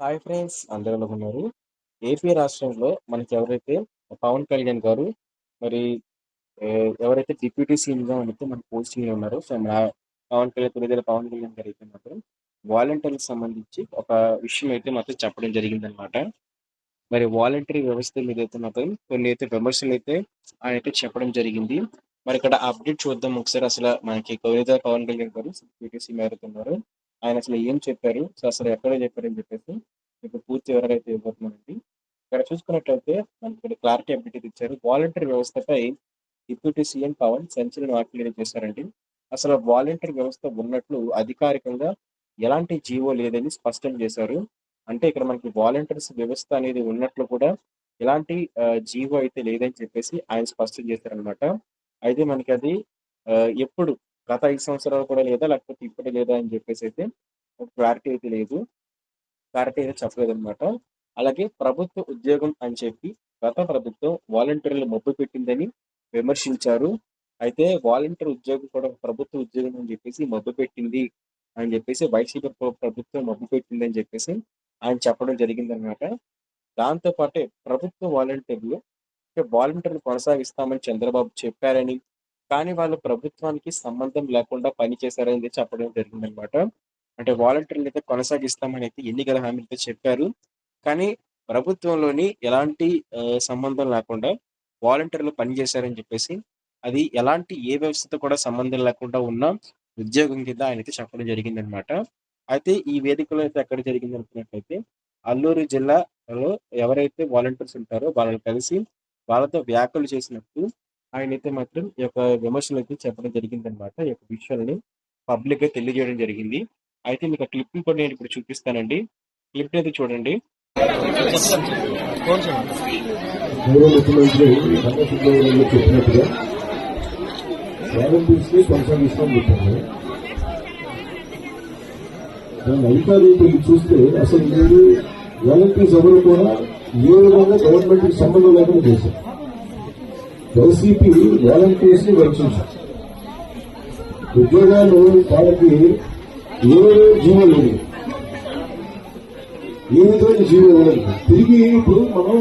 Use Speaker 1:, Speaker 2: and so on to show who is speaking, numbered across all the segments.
Speaker 1: Hi friends, అందరూ ఎలా ఉన్నారు? ఏపీ రాష్ట్రంలో మనకి ఎవరైతే పవన్ కళ్యాణ్ గారు మరి ఎవరైతే డిప్యూటీ సీఎంగా అయితే మన పోస్టింగ్ లో ఉన్నారో సో మన పవన్ కళ్యాణ్ తొలిదల పవన్ కళ్యాణ్ గారు అయితే మాత్రం వాలంటీర్లకు సంబంధించి ఒక విషయం అయితే మాత్రం చెప్పడం జరిగిందనమాట. మరి వాలంటరీ వ్యవస్థ మీద అయితే మాత్రం కొన్ని అయితే విమర్శలు అయితే ఆయన అయితే చెప్పడం జరిగింది. మరి ఇక్కడ అప్డేట్ చూద్దాం ఒకసారి. అసలు మనకి తొలిదల పవన్ కళ్యాణ్ గారు డిప్యూటీ సీఎం ఎవరైతే ఉన్నారో ఆయన అసలు ఏం చెప్పారు, సో అసలు ఎక్కడ చెప్పారని చెప్పేసి ఇప్పుడు పూర్తి వివరాలు అయితే ఇవ్వబోతున్నానండి. ఇక్కడ చూసుకున్నట్లయితే మనకి ఇక్కడ క్లారిటీ అప్డేట్ అయితే ఇచ్చారు. వాలంటీర్ వ్యవస్థపై డిప్యూటీ సీఎం పవన్ సంచలన వ్యాఖ్యలు చేశారండి. అసలు వాలంటీర్ వ్యవస్థ ఉన్నట్లు అధికారికంగా ఎలాంటి జీవో లేదని స్పష్టం చేశారు. అంటే ఇక్కడ మనకి వాలంటీర్స్ వ్యవస్థ అనేది ఉన్నట్లు కూడా ఎలాంటి జీవో అయితే లేదని చెప్పేసి ఆయన స్పష్టం చేశారనమాట. అయితే మనకి అది ఎప్పుడు గత 5 సంవత్సరాలు కూడా లేదా, లేకపోతే ఇప్పుడే లేదా అని చెప్పేసి అయితే ఒక క్లారిటీ అయితే లేదు. క్లారిటీ అయితే చెప్పలేదన్నమాట. అలాగే ప్రభుత్వ ఉద్యోగం అని చెప్పి గత ప్రభుత్వం వాలంటీర్లు మభ్యపెట్టిందని విమర్శించారు. అయితే వాలంటీర్ ఉద్యోగం కూడా ఒక ప్రభుత్వ ఉద్యోగం అని చెప్పేసి మభ్యపెట్టింది అని చెప్పేసి వైసీపీ ప్రభుత్వం మభ్యపెట్టిందని చెప్పేసి ఆయన చెప్పడం జరిగిందనమాట. దాంతో పాటే ప్రభుత్వ వాలంటీర్లు కొనసాగిస్తామని చంద్రబాబు చెప్పారని, కానీ వాళ్ళు ప్రభుత్వానికి సంబంధం లేకుండా పనిచేశారని చెప్పడం జరిగిందనమాట. అంటే వాలంటీర్లు అయితే కొనసాగిస్తామని అయితే ఎన్నికల హామీలతో చెప్పారు. కానీ ప్రభుత్వంలోని ఎలాంటి సంబంధం లేకుండా వాలంటీర్లు పనిచేశారని చెప్పేసి, అది ఎలాంటి ఏ వ్యవస్థతో కూడా సంబంధం లేకుండా ఉన్న ఉద్యోగం కింద ఆయన అయితే చెప్పడం జరిగిందనమాట. అయితే ఈ వేదికలో అయితే ఎక్కడ జరిగింది అనుకున్నట్లయితే అల్లూరు జిల్లాలో ఎవరైతే వాలంటీర్స్ ఉంటారో వాళ్ళని కలిసి వాళ్ళతో వ్యాఖ్యలు చేసినట్టు ఆయనైతే మాత్రం ఈ యొక్క విమర్శలు అయితే చెప్పడం జరిగిందనమాట. ఈ యొక్క విషయాల్ని పబ్లిక్ గా తెలియజేయడం జరిగింది. అయితే మీకు ఆ క్లిప్ కూడా నేను ఇప్పుడు చూపిస్తానండి. క్లిప్ అయితే చూడండి.
Speaker 2: గౌరవ ముఖ్యమంత్రి చెప్పినట్టుగా వాలంటీర్స్ ని కొనసాగిస్తాం చెప్పారు. దాని అధికారులతో చూస్తే అసలు మీరు వాలంటీర్స్ ఎవరు కూడా ఏ విధంగా గవర్నమెంట్ కి సంబంధం లేకుండా చేశారు. వైసీపీ వాలంటీర్స్ ని రక్షించారు. ఉద్యోగాలు వాళ్ళకి ఏ జీవో లేదు, ఏ విధమైన జీవో ఇవ్వలేదు. తిరిగి ఇప్పుడు మనం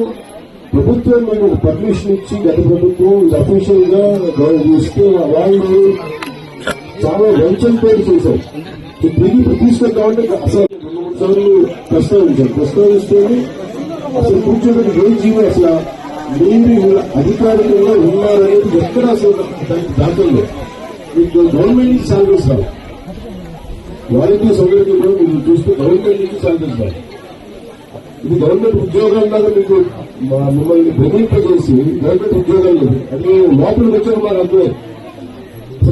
Speaker 2: ప్రభుత్వం మేము పర్మిషన్ ఇచ్చి గత ప్రభుత్వం అఫీషియల్ గా ఇస్తే వాళ్ళు చాలా వంచన పేరు చేశారు. తిరిగి ఇప్పుడు తీసుకెళ్తామంటే అసలు 2-3 సార్లు ప్రస్తావిస్తే అసలు కూర్చోబెట్టి ఏ జీవో అసలు మీరు అధికారికంగా ఉన్నారనేది ఎక్కడ అసలు దాఖలు మీకు గవర్నమెంట్ నుంచి శాలరీస్ రావు. వాలంటీర్ సౌకర్యం కూడా మీరు చూస్తే గవర్నమెంట్ నుంచి శాలరీస్ రావు. ఇది గవర్నమెంట్ ఉద్యోగాల్లాగా మీకు మిమ్మల్ని బెదిరింపజేసి గవర్నమెంట్ ఉద్యోగాలు అది లోపలికి వచ్చాక మాకు అర్థమే.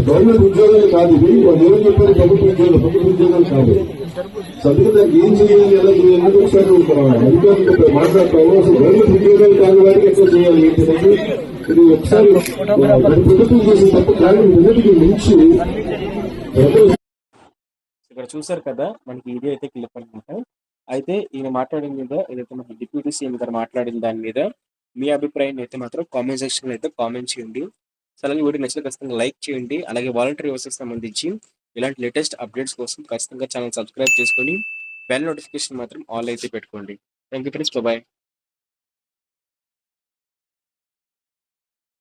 Speaker 2: గవర్నమెంట్ ఉద్యోగాలు కాదు ఇది. వాళ్ళు ఏమని చెప్పారు, ప్రభుత్వ ఉద్యోగాలు కాదు. అందుకే దానికి ఏం చేయాలి, ఎలా చేయాలి ఒకసారి అధికారులతో మాట్లాడతాము. అసలు గవర్నమెంట్ ఉద్యోగాలు కాని వారికి ఎట్లా చేయాలి ఏంటంటే ఇది ఒకసారి ప్రభుత్వం చేసిన తప్పు కానీ మొదటికి మించి
Speaker 1: ఇక్కడ చూసారు కదా, మనకి ఇది అయితే క్లిప్ అనమాట. అయితే ఈయన మాట్లాడిన మీద ఏదైతే మనకి డిప్యూటీ సీఎం గారు మాట్లాడిన దాని మీద మీ అభిప్రాయం అయితే మాత్రం కామెంట్ సెక్షన్ లో అయితే కామెంట్ చేయండి. సో అలాగే వీడియో నచ్చితే ఖచ్చితంగా లైక్ చేయండి. అలాగే వాలంటీర్ వ్యవస్థకు సంబంధించి ఇలాంటి లేటెస్ట్ అప్డేట్స్ కోసం ఖచ్చితంగా ఛానల్ సబ్స్క్రైబ్ చేసుకొని బెల్ నోటిఫికేషన్ మాత్రం ఆల్ అయితే పెట్టుకోండి. Thank you friends, bye.